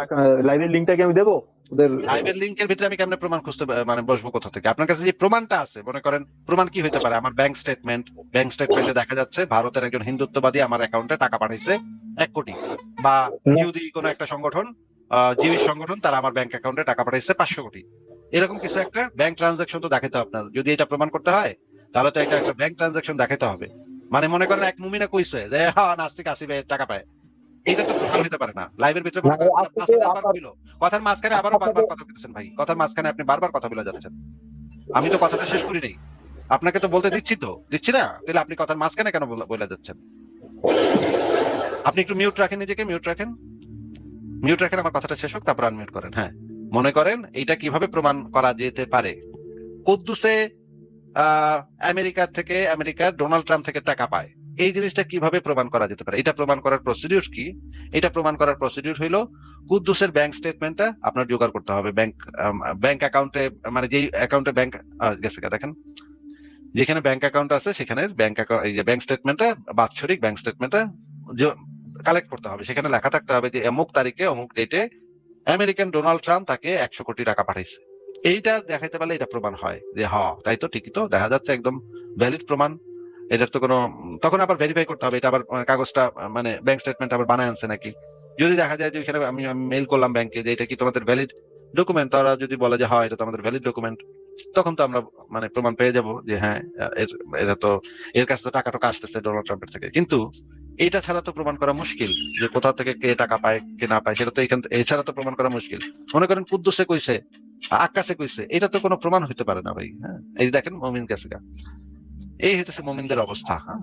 লাইভের লিঙ্কটা কি আমি দেবো ওদের? লাইভের লিংকের ভিতরে আমি কেমনে প্রমাণ খুঁজতে মানে বসবো কোথা থেকে? আপনার কাছে যে প্রমাণটা আছে, মনে করেন প্রমাণ কি হতে পারে? আমার ব্যাংক স্টেটমেন্টে দেখা যাচ্ছে ভারতের একজন হিন্দুত্ববাদী আমার অ্যাকাউন্টে টাকা পাঠাইছে 1 কোটি, বা ইহুদি কোনো একটা সংগঠন, জীবিত সংগঠন, তারা আমার ব্যাংক অ্যাকাউন্টে টাকা পাঠাইছে 500 কোটি। এরকম কিছু একটা ব্যাংক ট্রানজাকশন তো দেখাতে হবে আপনার। যদি এটা প্রমাণ করতে হয় তাহলে তো এটা একটা ব্যাংক ট্রানজাকশন দেখাতে হবে। মানে মনে করেন এক মুমিনা কইছে যে হ্যাঁ নাস্তিক আসিবে টাকা পায়, এটা তো প্রমাণ হতে পারে না। লাইভের ভিতরে না, আজকে কথার মাঝখানে আবারও বারবার কথা বলতেছেন ভাই, কথার মাঝখানে আপনি বারবার কথা বলে যাচ্ছেন। আমি তো কথাটা শেষ করি নাই, আপনাকে তো বলতে দিচ্ছি না, তাহলে আপনি কথার মাঝখানে কেন বলে যাচ্ছেন? আপনি একটু মিউট রাখেন, নিজেকে মিউট রাখেন, আমার কথাটা শেষ হোক, তারপর আনমিউট করেন। হ্যাঁ, মনে করেন এইটা কিভাবে প্রমাণ করা যেতে পারে? কুদ্দুসে আমেরিকার ডোনাল্ড ট্রাম্প থেকে টাকা পায়, এই জিনিসটা কিভাবে প্রমাণ করা যেতে পারে? এটা প্রমাণ করার প্রসিডিউর কি? এটা প্রমাণ করার প্রসিডিউর হইলো কুদ্দুসের ব্যাংক স্টেটমেন্টটা আপনার জোগাড় করতে হবে। ব্যাংক অ্যাকাউন্টে, মানে যেই অ্যাকাউন্টে ব্যাংক গেছে, দেখেন যেখানে ব্যাংক অ্যাকাউন্ট আছে সেখানে এই যে ব্যাংক স্টেটমেন্টটা, বাৎসরিক ব্যাংক স্টেটমেন্টটা কালেক্ট করতে হবে। সেখানে লেখা থাকতে হবে যে অমুক তারিখে অমুক ডেটে আমেরিকান ডোনাল্ড ট্রাম্প তাকে 100 কোটি টাকা পাঠাইছে। এইটা দেখাইতে পারলে এটা প্রমাণ হয় যে তাই তো, ঠিকই তো, দেখা যাচ্ছে একদম ভ্যালিড প্রমাণ। এটার তো কোনো, তখন আবার ভেরিফাই করতে হবে এটা আবার কাগজটা, মানে ব্যাংক স্টেটমেন্ট আবার বানায় আনছে নাকি। যদি দেখা যায় যে এখানে আমি মেইল করলাম ব্যাংকে যে এটা কি তোমাদের ভ্যালিড ডকুমেন্ট, তারা যদি বলে যে হয় এটা তো আমাদের ভ্যালিড ডকুমেন্ট, তখন তো আমরা মানে প্রমাণ পেয়ে যাব যে হ্যাঁ এটা তো, এর কাছে তো টাকা আসতেছে ডোনাল্ড ট্রাম্পের থেকে। কিন্তু এটা ছাড়া তো প্রমাণ করা মুশকিল যে কোথা থেকে কে টাকা পায় কে না পায়, সেটা তো এছাড়া তো প্রমাণ করা মুশকিল। মনে করেন কুদ্দুসে কইছে, আক্কাসে কইছে, এটা তো কোনো প্রমাণ হইতে পারে না ভাই। হ্যাঁ, এই দেখেন মমিন কাছে, এই হইতেছে মমিনদের অবস্থা।